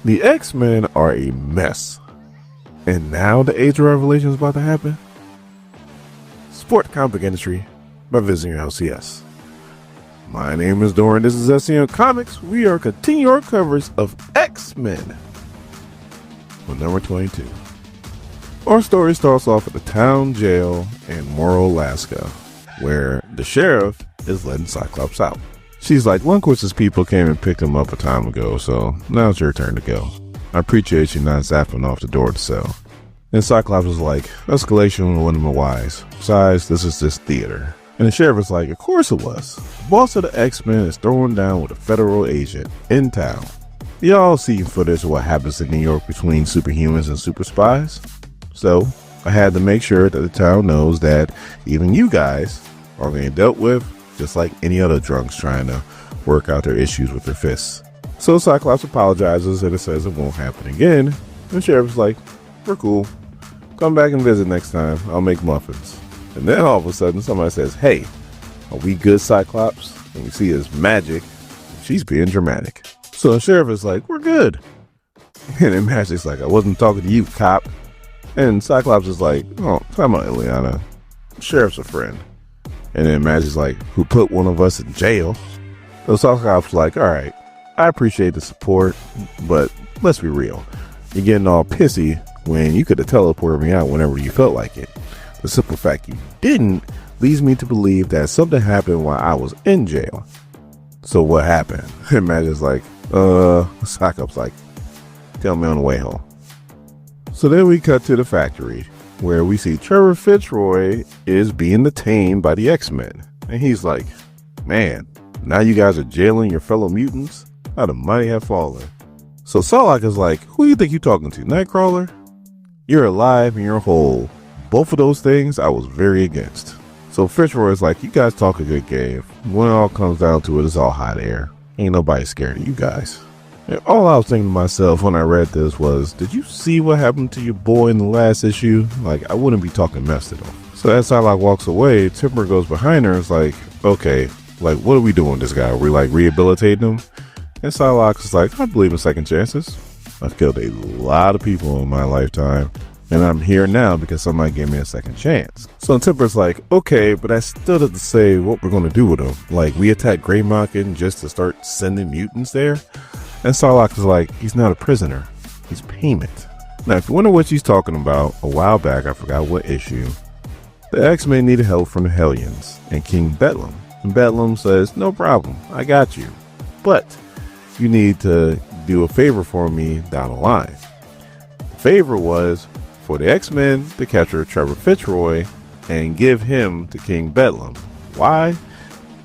The X-Men are a mess. And now the Age of Revelation is about to happen? Support the comic book industry by visiting your LCS. My name is Doran, this is SCM Comics. We are continuing our coverage of X-Men with number 22. Our story starts off at the town jail in Morro, Alaska, where the sheriff is letting Cyclops out. She's like, Lundquist's people came and picked him up a time ago, so now it's your turn to go. I appreciate you not zapping off the door to sell. And Cyclops is like, escalation wouldn't be wise. Besides, this is just theater. And the sheriff is like, of course it was. The boss of the X-Men is thrown down with a federal agent in town. Y'all seen footage of what happens in New York between superhumans and super spies? So, I had to make sure that the town knows that even you guys are being dealt with just like any other drunks trying to work out their issues with their fists. So Cyclops apologizes and it says it won't happen again. And the sheriff's like, we're cool. Come back and visit next time. I'll make muffins. And then all of a sudden somebody says, hey, are we good, Cyclops? And we see his magic. She's being dramatic. So the sheriff is like, we're good. And then Magic's like, I wasn't talking to you, cop. And Cyclops is like, oh, come on, Ileana. Sheriff's a friend. And then Magic's like, who put one of us in jail? So Cyclops is like, all right, I appreciate the support, but let's be real. You're getting all pissy when you could have teleported me out whenever you felt like it. The simple fact you didn't leads me to believe that something happened while I was in jail. So what happened? And Magic's like, Cyclops like, tell me on the way home. So then we cut to the factory where we see Trevor Fitzroy is being detained by the X-Men. And he's like, man, now you guys are jailing your fellow mutants? How the mighty have fallen. So Psylocke is like, who do you think you're talking to, Nightcrawler? You're alive and you're whole. Both of those things I was very against. So Fitzroy is like, you guys talk a good game. When it all comes down to it, it's all hot air. Ain't nobody scared of you guys. And all I was thinking to myself when I read this was, did you see what happened to your boy in the last issue? Like, I wouldn't be talking mess to them. So as Psylocke walks away, Timber goes behind her and is like, okay, like, what are we doing with this guy? Are we like rehabilitating him? And Psylocke is like, I believe in second chances. I've killed a lot of people in my lifetime, and I'm here now because somebody gave me a second chance. So Timber's like, okay, but I still have to say what we're going to do with him. Like, we attack Greymocken just to start sending mutants there? And Psylocke is like, he's not a prisoner. He's payment. Now, if you wonder what she's talking about, a while back, I forgot what issue, the X-Men needed help from the Hellions and King Bedlam. And Bedlam says, no problem, I got you. But you need to do a favor for me down the line. The favor was for the X-Men to capture Trevor Fitzroy and give him to King Bedlam. Why?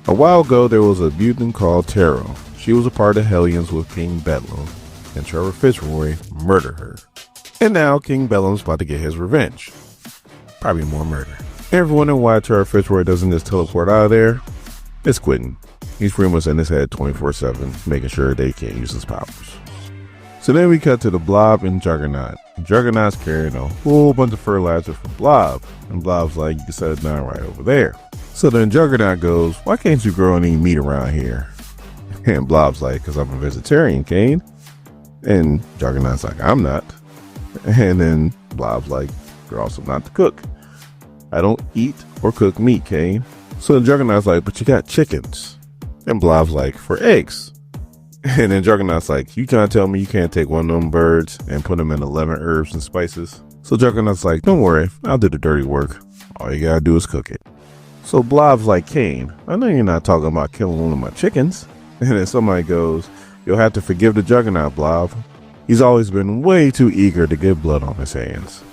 A while ago, there was a mutant called Taro. She was a part of the Hellions with King Bedlam, and Trevor Fitzroy murdered her. And now King Bedlam's about to get his revenge. Probably more murder. Everyone wondering why Trevor Fitzroy doesn't just teleport out of there? It's quitting. He's pretty much in his head 24/7, making sure they can't use his powers. So then we cut to the Blob and Juggernaut. Juggernaut's carrying a whole bunch of fertilizer for Blob, and Blob's like, you can set it down right over there. So then Juggernaut goes, why can't you grow any meat around here? And Blob's like, because I'm a vegetarian, Kane. And Juggernaut's like, I'm not. And then Blob's like, you're also not to cook. I don't eat or cook meat, Kane. So Juggernaut's like, but you got chickens. And Blob's like, for eggs. And then Juggernaut's like, you trying to tell me you can't take one of them birds and put them in 11 herbs and spices? So Juggernaut's like, don't worry, I'll do the dirty work. All you gotta do is cook it. So Blob's like, Kane, I know you're not talking about killing one of my chickens. And then somebody goes, you'll have to forgive the Juggernaut, Blob. He's always been way too eager to get blood on his hands.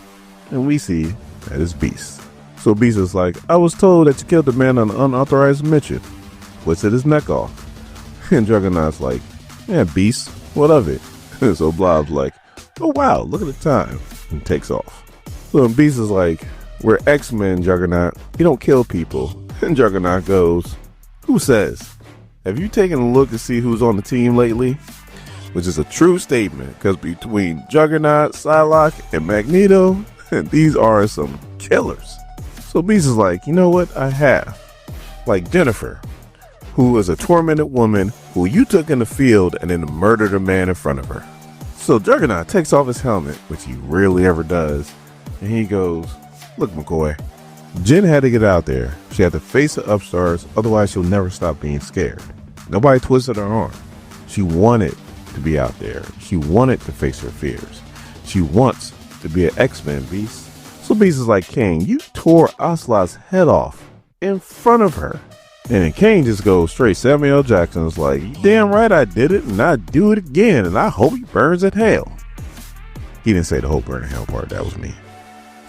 And we see that it's Beast. So Beast is like, I was told that you killed the man on an unauthorized mission. Twisted his neck off. And Juggernaut's like, yeah, Beast, what of it? And so Blob's like, oh wow, look at the time. And takes off. So Beast is like, we're X-Men, Juggernaut. You don't kill people. And Juggernaut goes, who says? Have you taken a look to see who's on the team lately? Which is a true statement, because between Juggernaut, Psylocke, and Magneto, these are some killers. So Beast is like, you know what? I have. Like Jennifer, who is a tormented woman who you took in the field and then murdered a man in front of her. So Juggernaut takes off his helmet, which he rarely ever does, and he goes, "Look, McCoy, Jen had to get out there. She had to face the upstarts, otherwise she'll never stop being scared. Nobody twisted her arm. She wanted to be out there. She wanted to face her fears. She wants to be an X-Men, Beast." So Beast is like, "Kane, you tore Ocelot's head off in front of her." And then Kane just goes straight Samuel L. Jackson's like, "You damn right I did it, and I'd do it again, and I hope he burns in hell." He didn't say the whole burn in hell part, that was me.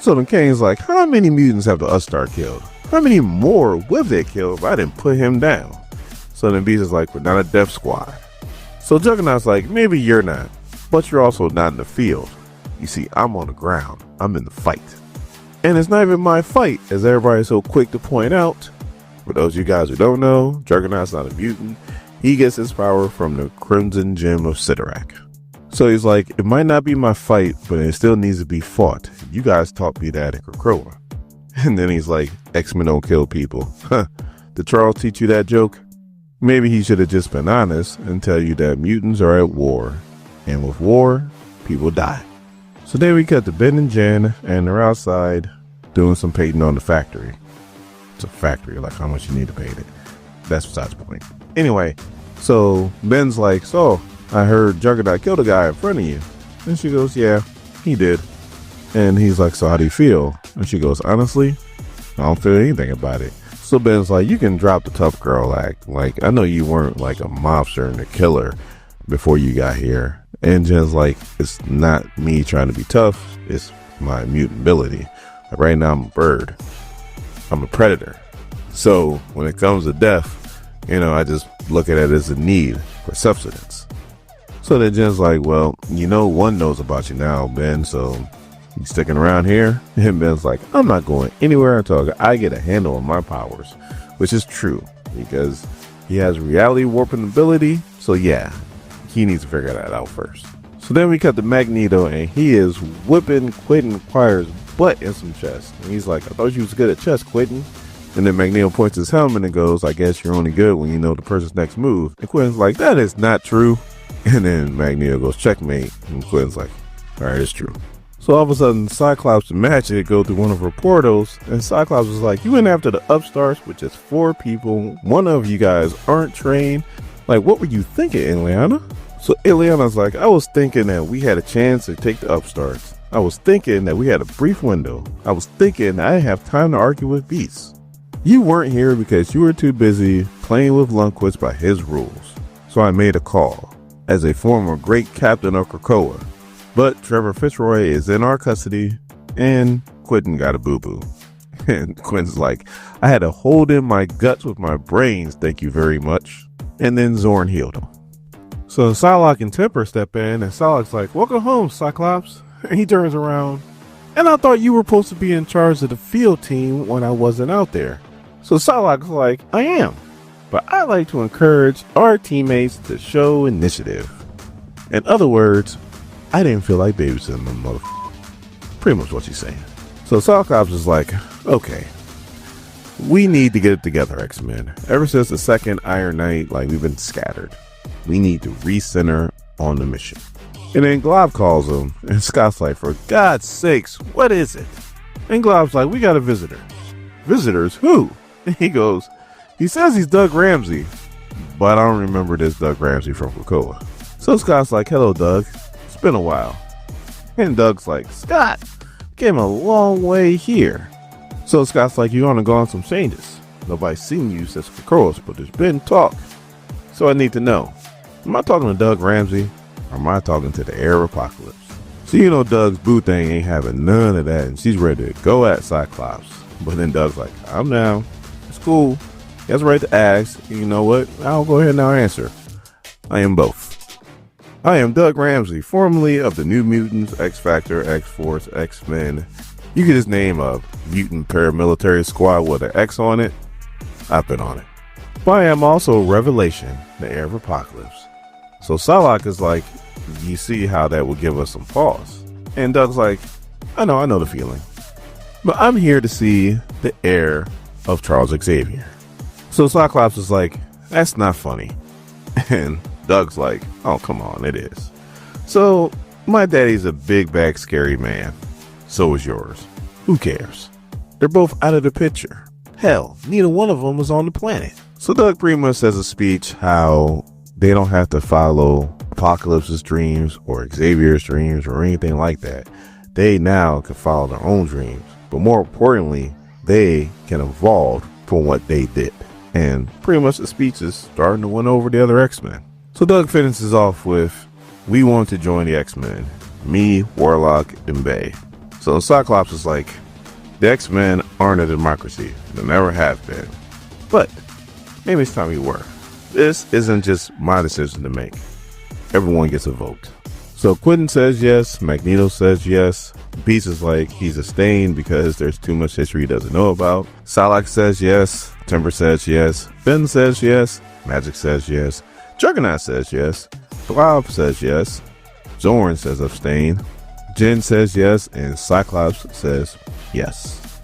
So then Kane's like, "How many mutants have the Upstart killed? How many more would they kill if I didn't put him down?" So then Beast is like, "We're not a death squad." So Juggernaut's like, "Maybe you're not, but you're also not in the field. You see, I'm on the ground. I'm in the fight. And it's not even my fight, as everybody's so quick to point out. For those of you guys who don't know, Juggernaut's not a mutant. He gets his power from the Crimson Gem of Sidorak. So he's like, it might not be my fight, but it still needs to be fought. You guys taught me that in Krakoa." And then he's like, "X-Men don't kill people." Huh. Did Charles teach you that joke? Maybe he should have just been honest and tell you that mutants are at war. And with war, people die. So then we cut to Ben and Jen, and they're outside doing some painting on the factory. It's a factory, like how much you need to paint it. That's besides the point. Anyway, so Ben's like, "So, I heard Juggernaut killed a guy in front of you." And she goes, "Yeah, he did." And he's like, "So how do you feel?" And she goes, "Honestly, I don't feel anything about it." So Ben's like, "You can drop the tough girl act. Like, I know you weren't like a mobster and a killer before you got here." And Jen's like, "It's not me trying to be tough. It's my mutant ability. Like right now I'm a bird. I'm a predator. So when it comes to death, I just look at it as a need for subsistence." So then Jen's like, "Well, one knows about you now, Ben, so you sticking around here?" And Ben's like, "I'm not going anywhere until I get a handle on my powers," which is true because he has reality warping ability. So yeah, he needs to figure that out first. So then we cut to Magneto, and he is whipping Quentin Quire's butt in some chess. And he's like, "I thought you was good at chess, Quentin." And then Magneto points his helmet and goes, "I guess you're only good when you know the person's next move." And Quentin's like, "That is not true." And then Magneto goes, "Checkmate." And Quentin's like, "All right, it's true." So all of a sudden, Cyclops and Magic go through one of her portals, and Cyclops is like, "You went after the upstarts, which is 4 people. One of you guys aren't trained. Like, what were you thinking, Ileana?" So Ileana's like, "I was thinking that we had a chance to take the upstarts. I was thinking that we had a brief window. I was thinking I didn't have time to argue with Beasts. You weren't here because you were too busy playing with Lundquist by his rules. So I made a call as a former great captain of Krakoa. But Trevor Fitzroy is in our custody, and Quentin got a boo-boo." And Quentin's like, "I had to hold in my guts with my brains, thank you very much." And then Zorn healed him. So Psylocke and Temper step in, and Psylocke's like, "Welcome home, Cyclops." And he turns around, "And I thought you were supposed to be in charge of the field team when I wasn't out there." So Psylocke's like, "I am, but I like to encourage our teammates to show initiative." In other words, I didn't feel like babysitting them, motherfucker. Pretty much what she's saying. So Cyclops is like, "Okay, we need to get it together, X-Men. Ever since the second Iron Knight, we've been scattered. We need to recenter on the mission." And then Glob calls him, and Scott's like, "For God's sakes, what is it?" And Glob's like, "We got a visitor." "Visitors? Who?" And he goes, "He says he's Doug Ramsey, but I don't remember this Doug Ramsey from Krakoa." So Scott's like, "Hello, Doug. It's been a while." And Doug's like, "Scott, came a long way here." So Scott's like, "You're gonna go on some changes. Nobody's seen you since Krakoa, but there's been talk. So I need to know, am I talking to Doug Ramsey, or am I talking to the Heir of Apocalypse?" So Doug's boo thing ain't having none of that, and she's ready to go at Cyclops. But then Doug's like, "I'm down. It's cool. He has a right to ask. You know what? I'll go ahead and I'll answer. I am both. I am Doug Ramsey, formerly of the New Mutants, X-Factor, X-Force, X-Men. You can just name a mutant paramilitary squad with an X on it. I've been on it. But I am also Revelation, the Heir of Apocalypse." So Psylocke is like, "You see how that would give us some pause?" And Doug's like, I know the feeling. But I'm here to see the heir of Charles Xavier." So Cyclops is like, "That's not funny." And Doug's like, "Oh, come on, it is." So My daddy's a big bag scary man. So is yours. Who cares? They're both out of the picture. Hell, neither one of them was on the planet. So Doug pretty much says a speech how they don't have to follow Apocalypse's dreams or Xavier's dreams or anything like that. They now can follow their own dreams. But more importantly, they can evolve from what they did. And pretty much the speech is starting to win over the other X-Men. So Doug finishes off with, we want to join the X-Men. Me, Warlock, and Bay. So Cyclops is like, the X-Men aren't a democracy. They never have been. But maybe it's time we were. This isn't just my decision to make. Everyone gets a vote. So Quentin says yes. Magneto says yes. Beast is like, he's a stain because there's too much history he doesn't know about. Psylocke says yes. Timber says yes. Ben says yes. Magic says yes. Juggernaut says yes. Blob says yes. Zorn says abstain. Jen says yes. And Cyclops says yes.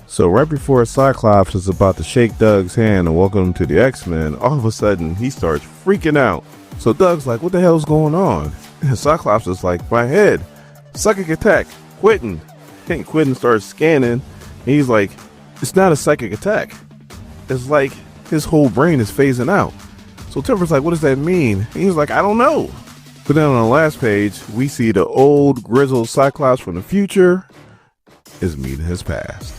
So right before Cyclops is about to shake Doug's hand and welcome him to the X-Men, all of a sudden he starts freaking out. So Doug's like, what the hell's going on? And Cyclops is like, my head, psychic attack, Quentin. And Quentin starts scanning. And he's like, it's not a psychic attack. It's like his whole brain is phasing out. So Timber's like, what does that mean? And he's like, I don't know. But then on the last page, we see the old grizzled Cyclops from the future is meeting his past.